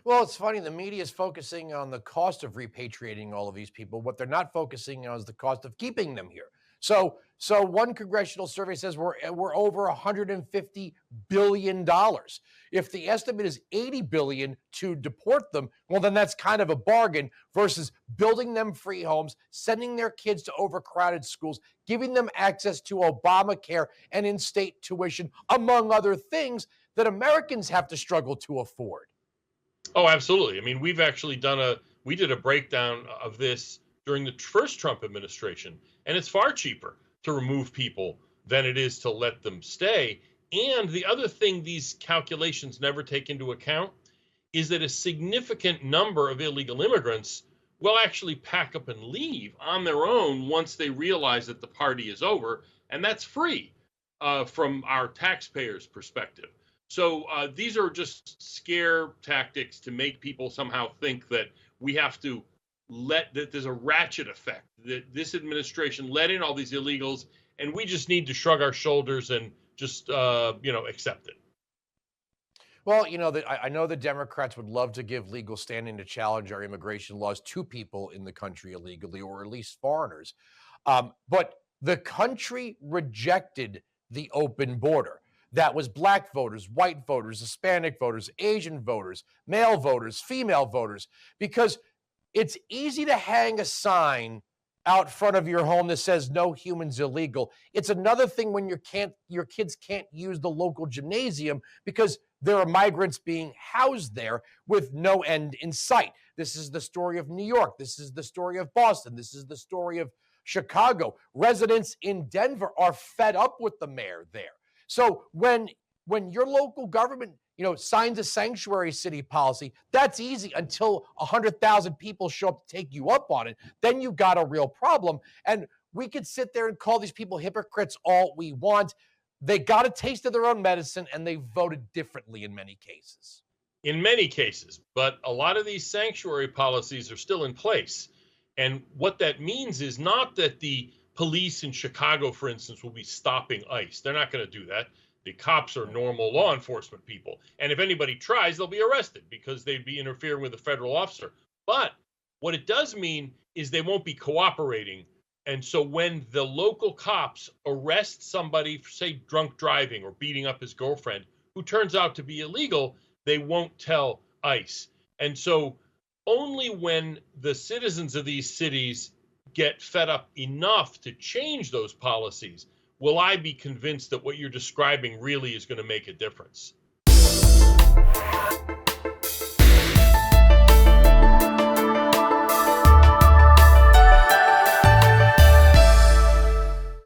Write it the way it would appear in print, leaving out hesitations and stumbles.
Well, it's funny. The media is focusing on the cost of repatriating all of these people. What they're not focusing on is the cost of keeping them here. So one congressional survey says we're over $150 billion. If the estimate is 80 billion to deport them, well, then that's kind of a bargain versus building them free homes, sending their kids to overcrowded schools, giving them access to Obamacare and in-state tuition, among other things that Americans have to struggle to afford. Oh, absolutely. I mean, we did a breakdown of this during the first Trump administration, and it's far cheaper to remove people than it is to let them stay. And the other thing these calculations never take into account is that a significant number of illegal immigrants will actually pack up and leave on their own once they realize that the party is over, and that's free from our taxpayers' perspective. So these are just scare tactics to make people somehow think that we have to that there's a ratchet effect, that this administration let in all these illegals, and we just need to shrug our shoulders and just accept it. Well, I know the Democrats would love to give legal standing to challenge our immigration laws to people in the country illegally, or at least foreigners. But the country rejected the open border. That was black voters, white voters, Hispanic voters, Asian voters, male voters, female voters, because it's easy to hang a sign out front of your home that says no humans illegal. It's another thing when your kids can't use the local gymnasium because there are migrants being housed there with no end in sight. This is the story of New York. This is the story of Boston. This is the story of Chicago. Residents in Denver are fed up with the mayor there. So when your local government, signs a sanctuary city policy, that's easy until 100,000 people show up to take you up on it. Then you got a real problem. And we could sit there and call these people hypocrites all we want. They got a taste of their own medicine and they voted differently in many cases. In many cases, but a lot of these sanctuary policies are still in place. And what that means is not that the police in Chicago, for instance, will be stopping ICE. They're not going to do that. The cops are normal law enforcement people. And if anybody tries, they'll be arrested because they'd be interfering with a federal officer. But what it does mean is they won't be cooperating. And so when the local cops arrest somebody for, say, drunk driving or beating up his girlfriend, who turns out to be illegal, they won't tell ICE. And so only when the citizens of these cities get fed up enough to change those policies will I be convinced that what you're describing really is going to make a difference.